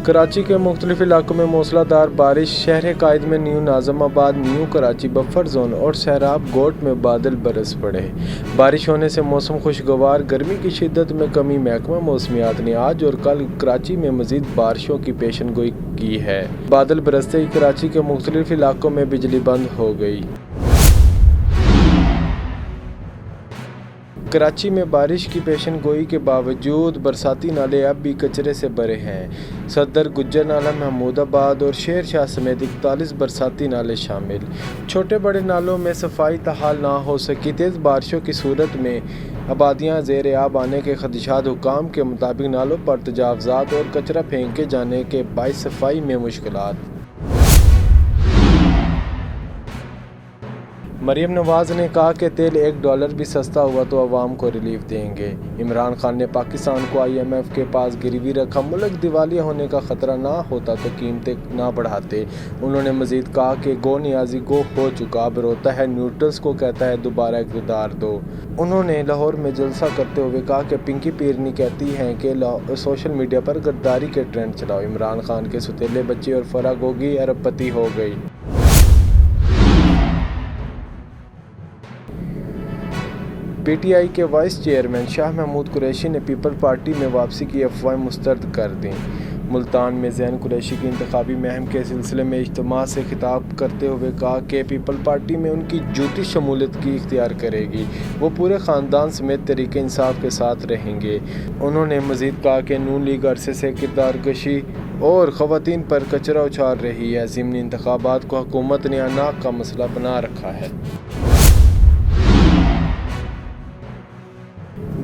کراچی کے مختلف علاقوں میں موسلادھار بارش، شہر قائد میں نیو ناظم آباد، نیو کراچی بفر زون اور سیراب گوٹ میں بادل برس پڑے۔ بارش ہونے سے موسم خوشگوار، گرمی کی شدت میں کمی۔ محکمہ موسمیات نے آج اور کل کراچی میں مزید بارشوں کی پیشن گوئی کی ہے۔ بادل برستے ہی کراچی کے مختلف علاقوں میں بجلی بند ہو گئی۔ کراچی میں بارش کی پیشن گوئی کے باوجود برساتی نالے اب بھی کچرے سے بھرے ہیں۔ صدر، گجر نالہ، محمود آباد اور شیر شاہ سمیت 41 برساتی نالے شامل۔ چھوٹے بڑے نالوں میں صفائی تحال نہ ہو سکی۔ تیز بارشوں کی صورت میں آبادیاں زیر آب آنے کے خدشات۔ حکام کے مطابق نالوں پر تجاوزات اور کچرا پھینکے جانے کے باعث صفائی میں مشکلات۔ مریم نواز نے کہا کہ تیل $1 بھی سستا ہوا تو عوام کو ریلیف دیں گے۔ عمران خان نے پاکستان کو IMF کے پاس گروی رکھا۔ ملک دیوالیہ ہونے کا خطرہ نہ ہوتا تو قیمتیں نہ بڑھاتے۔ انہوں نے مزید کہا کہ گو نیازی گو ہو چکا، اب روتا ہے نیوٹرلز کو کہتا ہے دوبارہ اقتدار دو۔ انہوں نے لاہور میں جلسہ کرتے ہوئے کہا کہ پنکی پیرنی کہتی ہیں کہ سوشل میڈیا پر غداری کے ٹرینڈ چلاؤ۔ عمران خان کے سوتیلے بچے اور فرح گوگی ارب پتی ہو گئی۔ PTI کے وائس چیئرمین شاہ محمود قریشی نے پیپل پارٹی میں واپسی کی افواہیں مسترد کر دیں۔ ملتان میں زین قریشی کی انتخابی مہم کے سلسلے میں اجتماع سے خطاب کرتے ہوئے کہا کہ پیپل پارٹی میں ان کی جوتی شمولیت کی اختیار کرے گی۔ وہ پورے خاندان سمیت تحریک انصاف کے ساتھ رہیں گے۔ انہوں نے مزید کہا کہ نون لیگ عرصے سے کردار کشی اور خواتین پر کچرا اچھال رہی ہے۔ ضمنی انتخابات کو حکومت نے عناق کا مسئلہ بنا رکھا ہے۔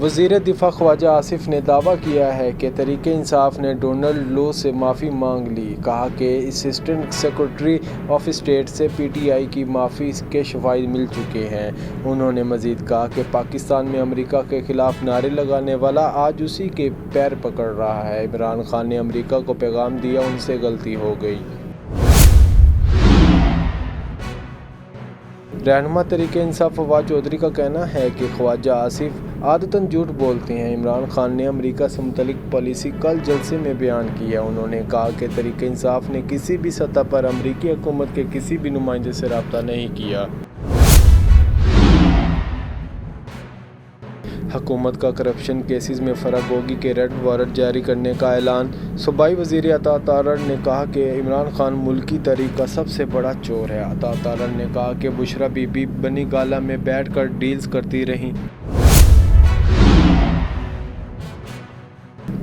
وزیر دفاع خواجہ آصف نے دعویٰ کیا ہے کہ تحریک انصاف نے ڈونلڈ لو سے معافی مانگ لی۔ کہا کہ اسسٹنٹ سیکرٹری آف اسٹیٹ سے PTI کی معافی کے شواہد مل چکے ہیں۔ انہوں نے مزید کہا کہ پاکستان میں امریکہ کے خلاف نعرے لگانے والا آج اسی کے پیر پکڑ رہا ہے۔ عمران خان نے امریکہ کو پیغام دیا، ان سے غلطی ہو گئی۔ رہنما تحریک انصاف فواد چودھری کا کہنا ہے کہ خواجہ آصف عادتاً جھوٹ بولتے ہیں۔ عمران خان نے امریکہ سے متعلق پالیسی کل جلسے میں بیان کی ہے۔ انہوں نے کہا کہ تحریک انصاف نے کسی بھی سطح پر امریکی حکومت کے کسی بھی نمائندے سے رابطہ نہیں کیا۔ حکومت کا کرپشن کیسز میں فرح گوگی کے ریڈ وارنٹ جاری کرنے کا اعلان۔ صوبائی وزیر عطا تارڑ نے کہا کہ عمران خان ملکی تاریخ کا سب سے بڑا چور ہے۔ عطا تارڑ نے کہا کہ بشرا بی بی بنی گالہ میں بیٹھ کر ڈیلز کرتی رہیں۔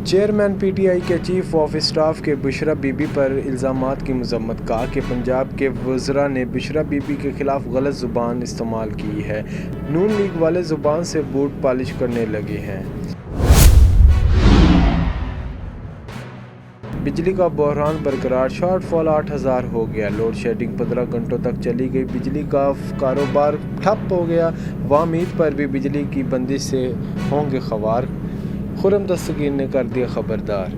چیئرمین PTI کے چیف آف اسٹاف کے بشرا بی بی پر الزامات کی مذمت۔ کہا کہ پنجاب کے وزراء نے بشرا بی بی کے خلاف غلط زبان استعمال کی ہے۔ نون لیگ والے زبان سے بوٹ پالش کرنے لگے ہیں۔ بجلی کا بحران برقرار، شارٹ فال 8000 ہو گیا۔ لوڈ شیڈنگ 15 گھنٹوں تک چلی گئی، بجلی کا کاروبار ٹھپ ہو گیا۔ عوام عید پر بھی بجلی کی بندش سے ہوں گے خوار، خرم دستگیر نے کر دیا خبردار۔